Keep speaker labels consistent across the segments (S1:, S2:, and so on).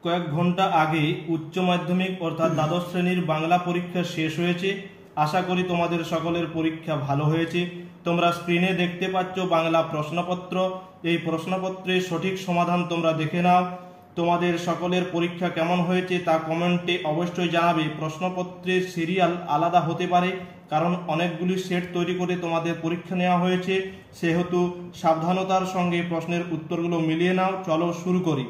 S1: কয়েক ঘন্টা আগে উচ্চ মাধ্যমিক অর্থাৎ দ্বাদশ শ্রেণীর বাংলা পরীক্ষা শেষ হয়েছে। আশা করি তোমাদের সকলের পরীক্ষা ভালো হয়েছে। তোমরা স্ক্রিনে দেখতে পাচ্ছ বাংলা প্রশ্নপত্র। এই প্রশ্নপত্রের সঠিক সমাধান তোমরা দেখে নাও। তোমাদের সকলের পরীক্ষা কেমন হয়েছে তা কমেন্টে অবশ্যই জানাবে। প্রশ্নপত্রের সিরিয়াল আলাদা হতে পারে, কারণ অনেকগুলি সেট তৈরি করে তোমাদের পরীক্ষা নেওয়া হয়েছে, সেহেতু সাবধানতার সঙ্গে প্রশ্নের উত্তরগুলো মিলিয়ে নাও। চলো শুরু করি।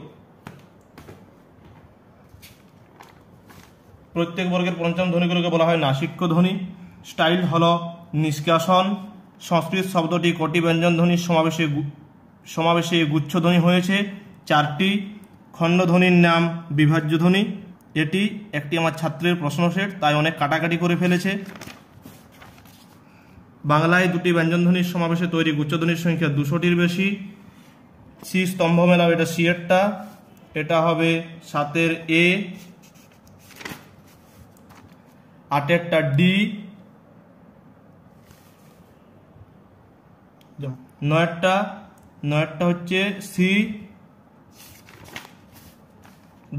S1: প্রত্যেক বর্গের পঞ্চম ধ্বনিগুলোকে বলা হয় নাসিক্য ধ্বনি। স্টাইল হলো নিষ্কাশন। সংস্কৃত শব্দটি কটি ব্যঞ্জন ধ্বনির সমাবেশে গুচ্ছ ধ্বনি হয়েছে? 4টি। খণ্ডধ্বনির নাম বিভাজ্য ধ্বনি। এটি একটি আমার ছাত্রের প্রশ্ন সেট, তাই অনেক কাটাকাটি করে ফেলেছে। বাংলায় 2টি ব্যঞ্জন ধ্বনির সমাবেশে তৈরি গুচ্ছধ্বনির সংখ্যা 200টির বেশি। সি স্তম্ভ মেলাও, এটা সি এরটা, এটা হবে 7-এর এ, 8-এরটা ডি, 9-এরটা হচ্ছে সি,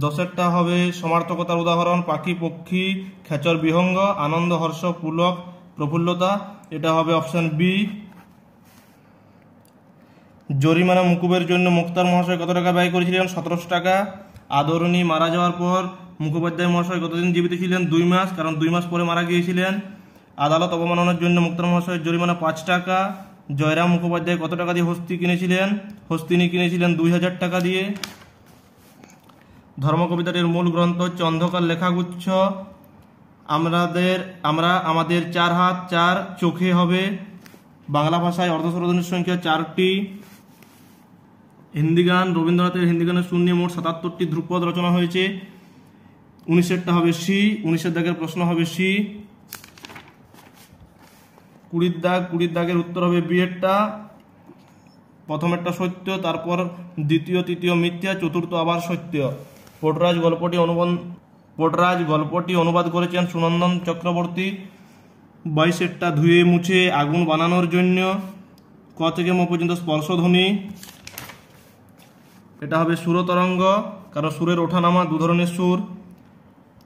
S1: 10-এরটা হবে সমার্থকতার উদাহরণ পাখি, পক্ষী, খেচর, বিহঙ্গ, আনন্দ, হর্ষ, পুলক, প্রফুল্লতা, এটা হবে অপশন বি। জরিমানা মুকুবের জন্য মুক্তার মহাশয় কত টাকা ব্যয় করেছিলেন? 1700 টাকা। আদরণী মারা যাওয়ার পর মুখোপাধ্যায় মহাশয় কতদিন জীবিত ছিলেন? 2 মাস, কারণ 2 মাস পরে মারা গিয়েছিলেন। আদালত অবমাননার জন্য মুক্তার মহাশয়ের জরিমানা 5 টাকা। জয়রাম মুখোপাধ্যায় কত টাকা দিয়ে হস্তি কিনেছিলেন? হস্তিনী কিনেছিলেন 2000 টাকা দিয়ে। ধর্মকবিতাটির মূল গ্রন্থ হচ্ছে অন্ধকার লেখাগুচ্ছ। আমাদের 4 হাত 4 চোখে হবে। বাংলা ভাষায় অর্ধস্বরধ্বনির সংখ্যা 4টি। হিন্দি গান, রবীন্দ্রনাথের হিন্দি গানের শূন্য মোট 77টি ধ্রুপদ রচনা হয়েছে। 19-এরটা হবে সি, 19-এর দাগের প্রশ্ন হবে সি। 20 দাগের উত্তর হবে বি এরটা। প্রথমেরটা সত্য, তারপর দ্বিতীয় তৃতীয় মিথ্যা, চতুর্থ আবার সত্য। পোটরাজ গল্পটি অনুবাদ করেছেন সুনন্দন চক্রবর্তী। 22-এরটা ধুয়ে মুছে আগুন বানানোর জন্য। ক থেকে ম পর্যন্ত স্পর্শধ্বনি, এটা হবে সুরতরঙ্গ, কারণ সুরের ওঠানামা 2 ধরনের সুর।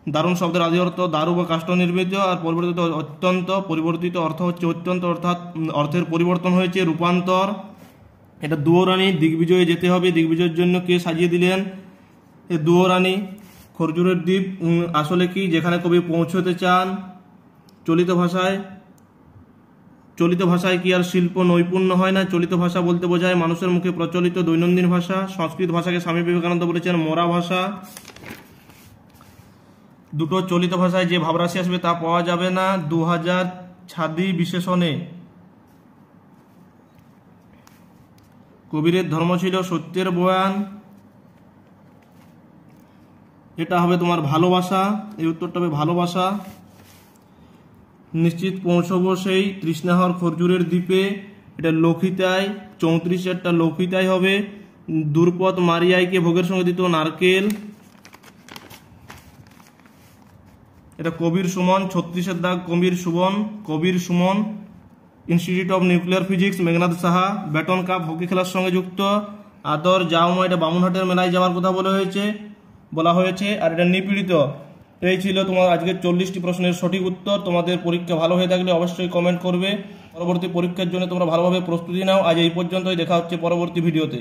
S1: দারুণ শব্দের আদি অর্থ দারু বা কাষ্ঠ নির্মিত, আর পরিবর্তিত অত্যন্ত। পরিবর্তিত অর্থ হচ্ছে অত্যন্ত, অর্থাৎ অর্থের পরিবর্তন হয়েছে, রূপান্তর। এটা দুয়োরানি, দিগ্বিজয়ে যেতে হবে। দিগ্বিজয়ের জন্য কে সাজিয়ে দিলেন? এ দুয়োরানি। খরজুরের দ্বীপ আসলে কি? যেখানে কবি পৌঁছতে চান। চলিত ভাষায় কি আর শিল্প নৈপুণ্য হয় না? চলিত ভাষা বলতে বোঝায় মানুষের মুখে প্রচলিত দৈনন্দিন ভাষা। সংস্কৃত ভাষাকে স্বামী বিবেকানন্দ বলেছেন মরা ভাষা। দুটো চলিত ভাষায় যে ভাবরাশি আসবে তা পাওয়া যাবে না। 2000 ছাদি বিশেষণে। কবিরের ধর্ম ছিল সত্যের বয়ান। এটা হবে তোমার ভালোবাসা। এই উত্তরটা হবে ভালোবাসা। নিশ্চিত পৌঁছবো সেই তৃষ্ণাহর খরজুরের দ্বীপে, এটা লক্ষিতায়। 34-এরটা লক্ষিতায় হবে। দুর্পদ মারিয়াইকে ভোগের সঙ্গে দিত নারকেল, এটা কবির সুমন। 36-এর দাগ Kabir Suman. Institute of nuclear physics, Meghnad Saha. Beighton cup hockey খেলার সঙ্গে যুক্ত। আদর যাওমা, এটা বামুনহাটের মেলায় যাওয়ার কথা বলা হয়েছে। আর এটা নিপীড়িত। এই ছিল তোমার আজকের 40টি প্রশ্নের সঠিক উত্তর। তোমাদের পরীক্ষা ভালো হয়ে থাকলে অবশ্যই কমেন্ট করবে। পরবর্তী পরীক্ষার জন্য তোমরা ভালোভাবে প্রস্তুতি নাও। আজ এই পর্যন্তই, দেখা হচ্ছে পরবর্তী ভিডিওতে।